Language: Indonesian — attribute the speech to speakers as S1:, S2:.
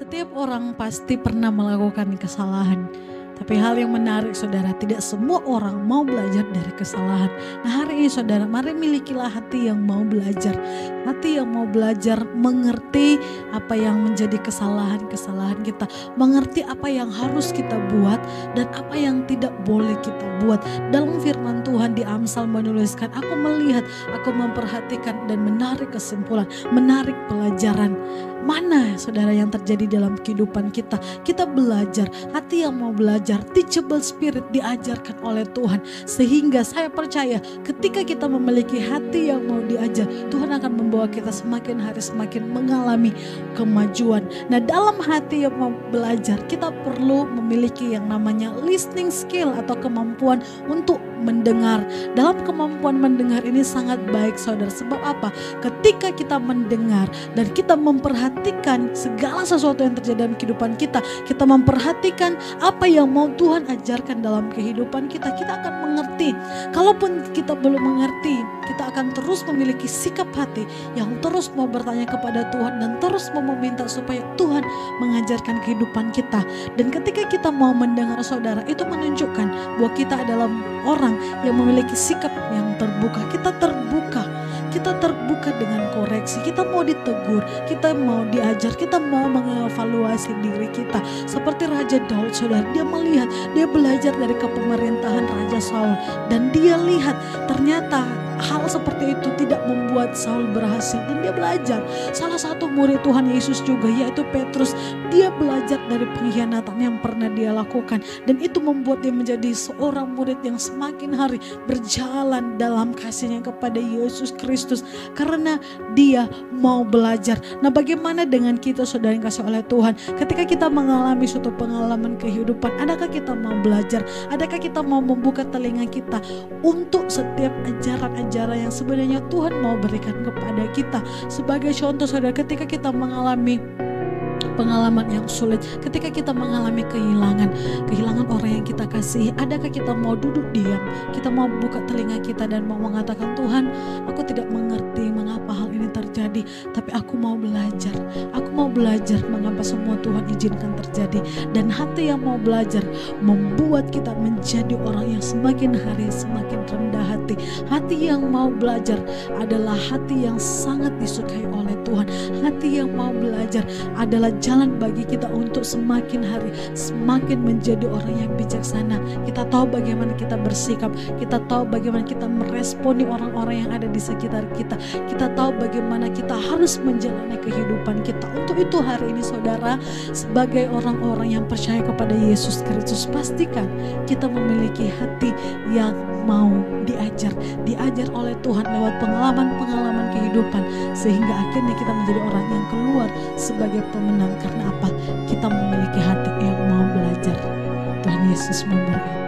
S1: Setiap orang pasti pernah melakukan kesalahan. Tapi hal yang menarik saudara, tidak semua orang mau belajar dari kesalahan. Nah hari ini saudara, mari milikilah hati yang mau belajar. Hati yang mau belajar mengerti apa yang menjadi kesalahan-kesalahan kita. Mengerti apa yang harus kita buat dan apa yang tidak boleh kita buat. Dalam firman Tuhan di Amsal menuliskan, aku melihat, aku memperhatikan dan menarik kesimpulan, menarik pelajaran. Mana saudara yang terjadi dalam kehidupan kita? Kita belajar, hati yang mau belajar, teachable spirit diajarkan oleh Tuhan. Sehingga saya percaya ketika kita memiliki hati yang mau diajar, Tuhan akan membawa kita semakin hari semakin mengalami kemajuan. Nah dalam hati yang mau belajar, kita perlu memiliki yang namanya listening skill atau kemampuan untuk mendengar. Dalam kemampuan mendengar ini sangat baik saudara. Sebab apa? Ketika kita mendengar dan kita memperhatikan segala sesuatu yang terjadi dalam kehidupan kita, kita memperhatikan apa yang mau Tuhan ajarkan dalam kehidupan kita, kita akan mengerti. Kalaupun kita belum mengerti, kita akan terus memiliki sikap hati yang terus mau bertanya kepada Tuhan dan terus mau meminta supaya Tuhan mengajarkan kehidupan kita. Dan ketika kita mau mendengar saudara, itu menunjukkan bahwa kita adalah orang yang memiliki sikap yang terbuka. Kita terbuka dengan koreksi, kita mau ditegur, kita mau diajar, kita mau mengevaluasi diri kita. Seperti Raja Daud saudara, dia melihat, dia belajar dari kepemerintahan Raja Saul dan dia lihat ternyata hal seperti itu tidak membuat Saul berhasil dan dia belajar. Salah satu murid Tuhan Yesus juga yaitu Petrus, dia belajar dari pengkhianatan yang pernah dia lakukan dan itu membuat dia menjadi seorang murid yang semakin hari berjalan dalam kasihnya kepada Yesus Kristus karena dia mau belajar. Nah bagaimana dengan kita saudara yang kasih oleh Tuhan? Ketika kita mengalami suatu pengalaman kehidupan, adakah kita mau belajar? Adakah kita mau membuka telinga kita untuk setiap ajaran yang sebenarnya Tuhan mau berikan kepada kita? Sebagai contoh saudara, ketika kita mengalami pengalaman yang sulit, ketika kita mengalami kehilangan orang yang kita kasih, adakah kita mau duduk diam? Kita mau buka telinga kita dan mau mengatakan, Tuhan, aku tidak mengerti mengapa hal ini terjadi, tapi aku mau belajar. Aku mau belajar mengapa semua Tuhan izinkan terjadi. Dan hati yang mau belajar membuat kita menjadi orang yang semakin hari semakin rendah hati. Hati yang mau belajar adalah hati yang sangat disukai oleh Tuhan. Hati yang mau belajar adalah jalan bagi kita untuk semakin hari semakin menjadi orang yang bijaksana. Kita tahu bagaimana kita bersikap, kita tahu bagaimana kita meresponi orang-orang yang ada di sekitar kita. Kita tahu bagaimana kita harus menjalani kehidupan kita. Untuk itu hari ini saudara, sebagai orang-orang yang percaya kepada Yesus Kristus, pastikan kita memiliki hati yang mau diajar oleh Tuhan lewat pengalaman-pengalaman kehidupan, sehingga akhirnya kita menjadi orang yang keluar sebagai pemenang. Karena apa? Kita memiliki hati yang mau belajar. Tuhan Yesus memberkati.